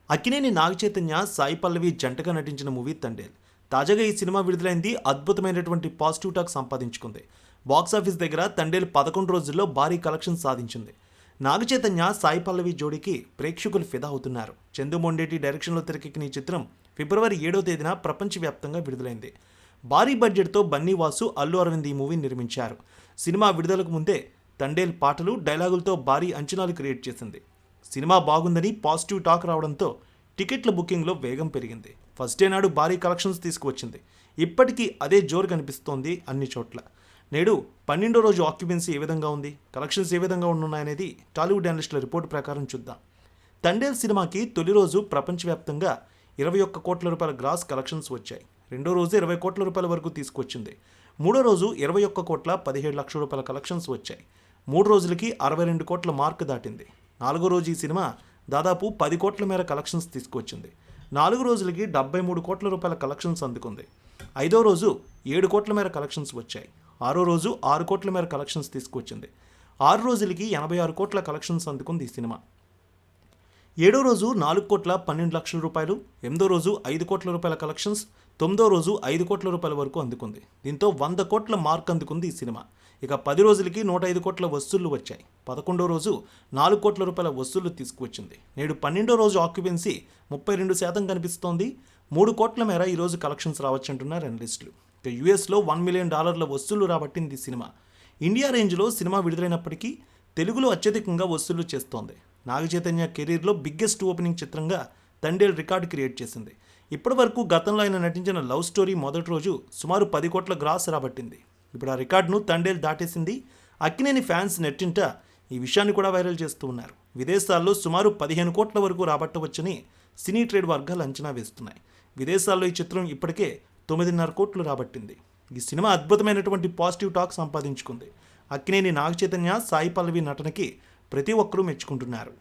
అక్కినేని నాగచైతన్య, సాయి పల్లవి జంటగా నటించిన మూవీ తండేల్. తాజాగా ఈ సినిమా విడుదలైంది అద్భుతమైనటువంటి పాజిటివ్ టాక్ సంపాదించుకుంది. బాక్సాఫీస్ దగ్గర తండేల్ 11 రోజుల్లో భారీ కలెక్షన్ సాధించింది. నాగచైతన్య, సాయి పల్లవి జోడీకి ప్రేక్షకులు ఫిదా అవుతున్నారు. చందు మొండేటి డైరెక్షన్లో తెరకెక్కిన ఈ చిత్రం ఫిబ్రవరి 7వ తేదీన ప్రపంచవ్యాప్తంగా విడుదలైంది. భారీ బడ్జెట్తో బన్నీ వాసు, అల్లు అరవింద్ ఈ మూవీని నిర్మించారు. సినిమా విడుదలకు ముందే తండేల్ పాటలు, డైలాగులతో భారీ అంచనాలు క్రియేట్ చేసింది. సినిమా బాగుందని పాజిటివ్ టాక్ రావడంతో టికెట్ల బుకింగ్లో వేగం పెరిగింది. ఫస్ట్ డే నాడు భారీ కలెక్షన్స్ తీసుకువచ్చింది. ఇప్పటికీ అదే జోరు కనిపిస్తోంది అన్ని చోట్ల. నేడు 12వ రోజు ఆక్యుపెన్సీ ఏ విధంగా ఉంది, కలెక్షన్స్ ఏ విధంగా ఉన్నాయనేది టాలీవుడ్ అనలిస్టుల రిపోర్టు ప్రకారం చూద్దాం. తండేల్ సినిమాకి తొలి రోజు ప్రపంచవ్యాప్తంగా 21 కోట్ల రూపాయల గ్రాస్ కలెక్షన్స్ వచ్చాయి. రెండో రోజు 20 కోట్ల రూపాయల వరకు తీసుకొచ్చింది. మూడో రోజు 21 కోట్ల 17 లక్షల రూపాయల కలెక్షన్స్ వచ్చాయి. 3 రోజులకి 62 కోట్ల మార్క్ దాటింది. 4వ రోజు ఈ సినిమా దాదాపు 10 కోట్ల మేర కలెక్షన్స్ తీసుకువచ్చింది. 4 రోజులకి 73 కోట్ల రూపాయల కలెక్షన్స్ అందుకుంది. 5వ రోజు 7 కోట్ల మేర కలెక్షన్స్ వచ్చాయి. 6వ రోజు 6 కోట్ల మేర కలెక్షన్స్ తీసుకువచ్చింది. 6 రోజులకి 86 కోట్ల కలెక్షన్స్ అందుకుంది ఈ సినిమా. 7వ రోజు 4 కోట్ల 12 లక్షల రూపాయలు, 8వ రోజు 5 కోట్ల రూపాయల కలెక్షన్స్, 9వ రోజు 5 కోట్ల రూపాయల వరకు అందుకుంది. దీంతో 100 కోట్ల మార్క్ అందుకుంది ఈ సినిమా. ఇక 10 రోజులకి 105 కోట్ల వసూళ్లు వచ్చాయి. 11వ రోజు 4 కోట్ల రూపాయల వసూళ్లు తీసుకువచ్చింది. నేడు 12వ రోజు ఆక్యుపెన్సీ 32% కనిపిస్తోంది. 3 కోట్ల మేర ఈరోజు కలెక్షన్స్ రావచ్చంటున్నారు అనలిస్టులు. ఇక యూఎస్లో $1 మిలియన్ వసూళ్లు రాబట్టింది ఈ సినిమా. ఇండియా రేంజ్లో సినిమా విడుదలైనప్పటికీ తెలుగులో అత్యధికంగా వసూళ్లు చేస్తోంది. నాగచైతన్య కెరీర్లో బిగ్గెస్ట్ ఓపెనింగ్ చిత్రంగా తండేల్ రికార్డు క్రియేట్ చేసింది. ఇప్పటివరకు గతంలో ఆయన నటించిన లవ్ స్టోరీ మొదటి రోజు సుమారు 10 కోట్ల గ్రాస్ రాబట్టింది. ఇప్పుడు ఆ రికార్డును తండేల్ దాటేసింది. అక్కినేని ఫ్యాన్స్ నెట్టింట ఈ విషయాన్ని కూడా వైరల్ చేస్తూ ఉన్నారు. విదేశాల్లో సుమారు 15 కోట్ల వరకు రాబట్టవచ్చని సినీ ట్రేడ్ వర్గాలు అంచనా వేస్తున్నాయి. విదేశాల్లో ఈ చిత్రం ఇప్పటికే 9.5 కోట్లు రాబట్టింది. ఈ సినిమా అద్భుతమైనటువంటి పాజిటివ్ టాక్ సంపాదించుకుంది. అక్కినేని నాగచైతన్య, సాయి పల్లవి నటనకి ప్రతి ఒక్కరూ మెచ్చుకుంటున్నారు.